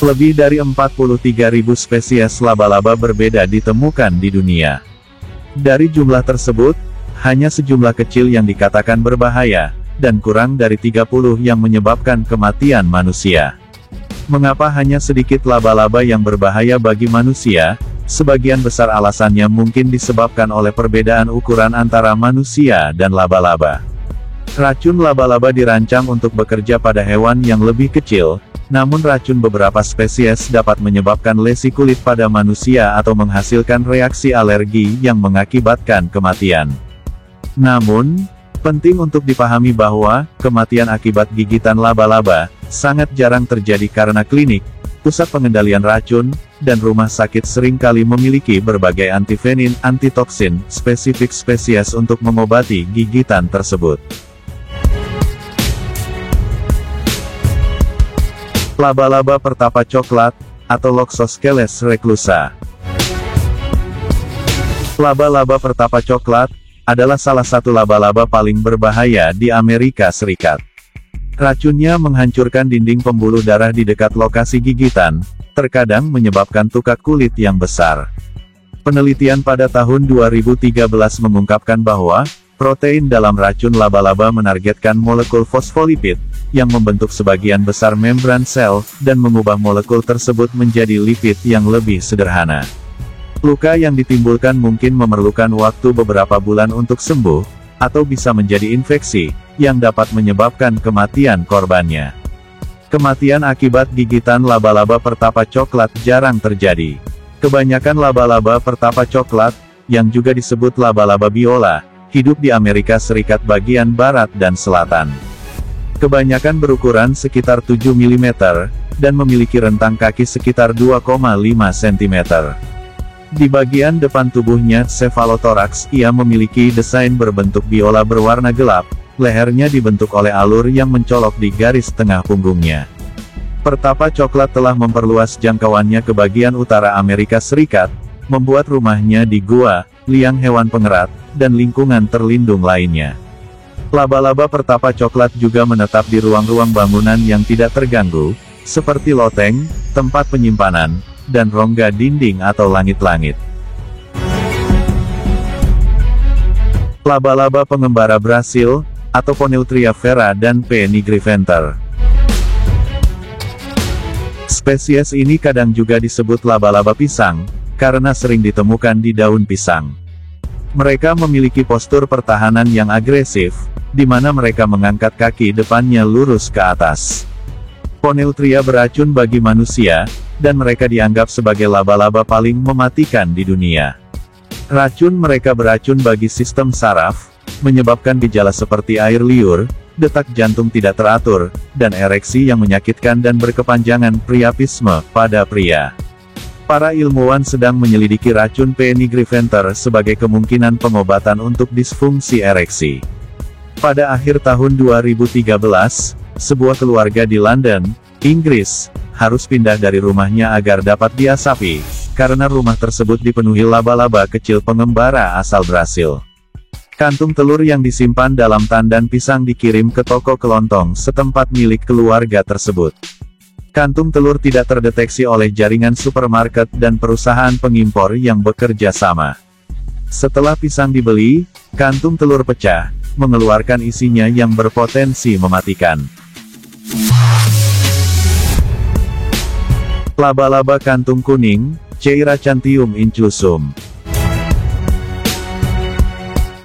Lebih dari 43.000 spesies laba-laba berbeda ditemukan di dunia. Dari jumlah tersebut, hanya sejumlah kecil yang dikatakan berbahaya, dan kurang dari 30 yang menyebabkan kematian manusia. Mengapa hanya sedikit laba-laba yang berbahaya bagi manusia? Sebagian besar alasannya mungkin disebabkan oleh perbedaan ukuran antara manusia dan laba-laba. Racun laba-laba dirancang untuk bekerja pada hewan yang lebih kecil, namun racun beberapa spesies dapat menyebabkan lesi kulit pada manusia atau menghasilkan reaksi alergi yang mengakibatkan kematian. Namun, penting untuk dipahami bahwa, kematian akibat gigitan laba-laba, sangat jarang terjadi karena klinik, pusat pengendalian racun, dan rumah sakit seringkali memiliki berbagai antivenin, antitoksin, spesifik spesies untuk mengobati gigitan tersebut. Laba-laba pertapa coklat, atau Loxosceles reclusa. Laba-laba pertapa coklat, adalah salah satu laba-laba paling berbahaya di Amerika Serikat. Racunnya menghancurkan dinding pembuluh darah di dekat lokasi gigitan, terkadang menyebabkan tukak kulit yang besar. Penelitian pada tahun 2013 mengungkapkan bahwa, protein dalam racun laba-laba menargetkan molekul fosfolipid, yang membentuk sebagian besar membran sel, dan mengubah molekul tersebut menjadi lipid yang lebih sederhana. Luka yang ditimbulkan mungkin memerlukan waktu beberapa bulan untuk sembuh, atau bisa menjadi infeksi, yang dapat menyebabkan kematian korbannya. Kematian akibat gigitan laba-laba pertapa coklat jarang terjadi. Kebanyakan laba-laba pertapa coklat, yang juga disebut laba-laba biola, hidup di Amerika Serikat bagian barat dan selatan. Kebanyakan berukuran sekitar 7 mm, dan memiliki rentang kaki sekitar 2,5 cm. Di bagian depan tubuhnya, cephalothorax, ia memiliki desain berbentuk biola berwarna gelap, lehernya dibentuk oleh alur yang mencolok di garis tengah punggungnya. Pertapa coklat telah memperluas jangkauannya ke bagian utara Amerika Serikat, membuat rumahnya di gua, liang hewan pengerat, dan lingkungan terlindung lainnya. Laba-laba pertapa coklat juga menetap di ruang-ruang bangunan yang tidak terganggu, seperti loteng, tempat penyimpanan, dan rongga dinding atau langit-langit. Laba-laba pengembara Brasil, atau Poneutria vera dan P. nigriventer. Spesies ini kadang juga disebut laba-laba pisang, karena sering ditemukan di daun pisang. Mereka memiliki postur pertahanan yang agresif, di mana mereka mengangkat kaki depannya lurus ke atas. Poneutria beracun bagi manusia, dan mereka dianggap sebagai laba-laba paling mematikan di dunia. Racun mereka beracun bagi sistem saraf, menyebabkan gejala seperti air liur, detak jantung tidak teratur, dan ereksi yang menyakitkan dan berkepanjangan, priapisme, pada pria. Para ilmuwan sedang menyelidiki racun P. nigriventer sebagai kemungkinan pengobatan untuk disfungsi ereksi. Pada akhir tahun 2013, sebuah keluarga di London, Inggris, harus pindah dari rumahnya agar dapat diasapi, karena rumah tersebut dipenuhi laba-laba kecil pengembara asal Brasil. Kantung telur yang disimpan dalam tandan pisang dikirim ke toko kelontong setempat milik keluarga tersebut. Kantung telur tidak terdeteksi oleh jaringan supermarket dan perusahaan pengimpor yang bekerja sama. Setelah pisang dibeli, kantung telur pecah, mengeluarkan isinya yang berpotensi mematikan. Laba-laba kantung kuning, Cheiracanthium inclusum.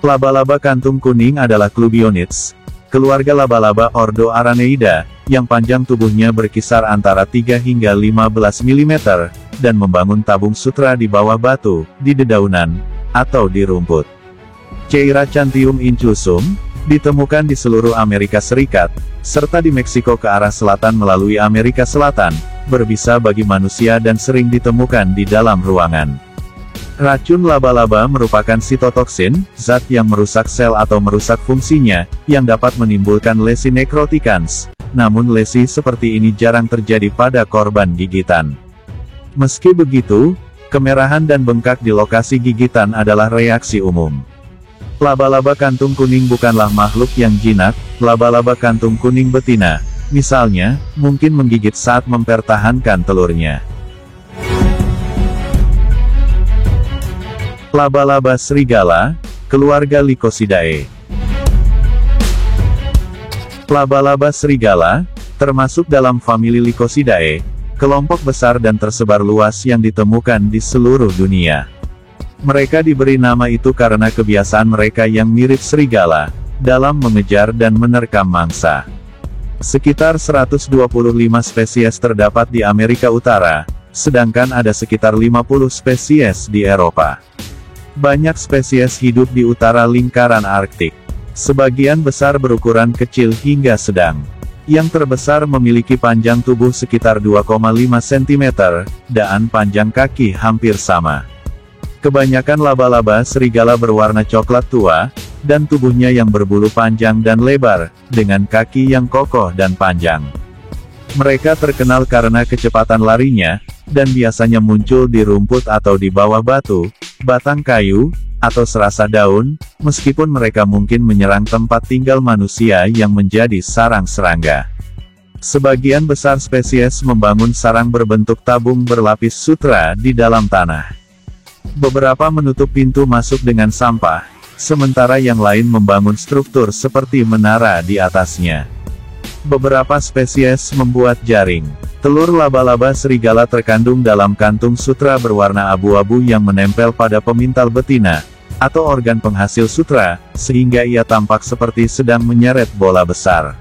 Laba-laba kantung kuning adalah Clubionids, keluarga laba-laba ordo Araneida, yang panjang tubuhnya berkisar antara 3 hingga 15 mm, dan membangun tabung sutra di bawah batu, di dedaunan, atau di rumput. Cheiracanthium inclusum, ditemukan di seluruh Amerika Serikat, serta di Meksiko ke arah selatan melalui Amerika Selatan, berbisa bagi manusia dan sering ditemukan di dalam ruangan. Racun laba-laba merupakan sitotoksin, zat yang merusak sel atau merusak fungsinya, yang dapat menimbulkan lesi nekrotikans. Namun lesi seperti ini jarang terjadi pada korban gigitan. Meski begitu, kemerahan dan bengkak di lokasi gigitan adalah reaksi umum. Laba-laba kantung kuning bukanlah makhluk yang jinak, laba-laba kantung kuning betina, Misalnya, mungkin menggigit saat mempertahankan telurnya. Laba-laba serigala, keluarga Lycosidae. Laba-laba serigala, termasuk dalam famili Lycosidae, kelompok besar dan tersebar luas yang ditemukan di seluruh dunia. Mereka diberi nama itu karena kebiasaan mereka yang mirip serigala, dalam mengejar dan menerkam mangsa. Sekitar 125 spesies terdapat di Amerika Utara, sedangkan ada sekitar 50 spesies di Eropa. Banyak spesies hidup di utara lingkaran Arktik. Sebagian besar berukuran kecil hingga sedang. Yang terbesar memiliki panjang tubuh sekitar 2,5 cm, dan panjang kaki hampir sama. Kebanyakan laba-laba serigala berwarna coklat tua, dan tubuhnya yang berbulu panjang dan lebar, dengan kaki yang kokoh dan panjang. Mereka terkenal karena kecepatan larinya, dan biasanya muncul di rumput atau di bawah batu, batang kayu, atau serasa daun, meskipun mereka mungkin menyerang tempat tinggal manusia yang menjadi sarang serangga. Sebagian besar spesies membangun sarang berbentuk tabung berlapis sutra di dalam tanah. Beberapa menutup pintu masuk dengan sampah, sementara yang lain membangun struktur seperti menara di atasnya. Beberapa spesies membuat jaring. Telur laba-laba serigala terkandung dalam kantung sutra berwarna abu-abu yang menempel pada pemintal betina, atau organ penghasil sutra, sehingga ia tampak seperti sedang menyeret bola besar.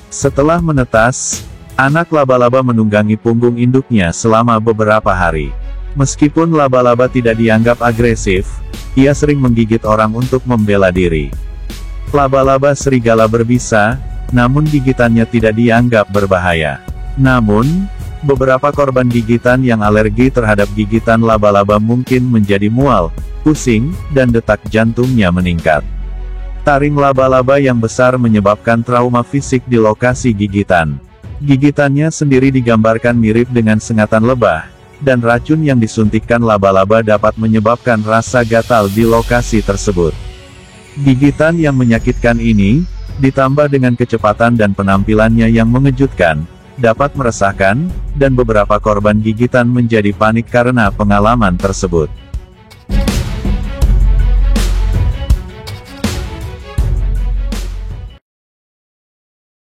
Setelah menetas, anak laba-laba menunggangi punggung induknya selama beberapa hari. Meskipun laba-laba tidak dianggap agresif, ia sering menggigit orang untuk membela diri. Laba-laba serigala berbisa, namun gigitannya tidak dianggap berbahaya. Namun, beberapa korban gigitan yang alergi terhadap gigitan laba-laba mungkin menjadi mual, pusing, dan detak jantungnya meningkat. Taring laba-laba yang besar menyebabkan trauma fisik di lokasi gigitan. Gigitannya sendiri digambarkan mirip dengan sengatan lebah, dan racun yang disuntikkan laba-laba dapat menyebabkan rasa gatal di lokasi tersebut. Gigitan yang menyakitkan ini, ditambah dengan kecepatan dan penampilannya yang mengejutkan, dapat meresahkan, dan beberapa korban gigitan menjadi panik karena pengalaman tersebut.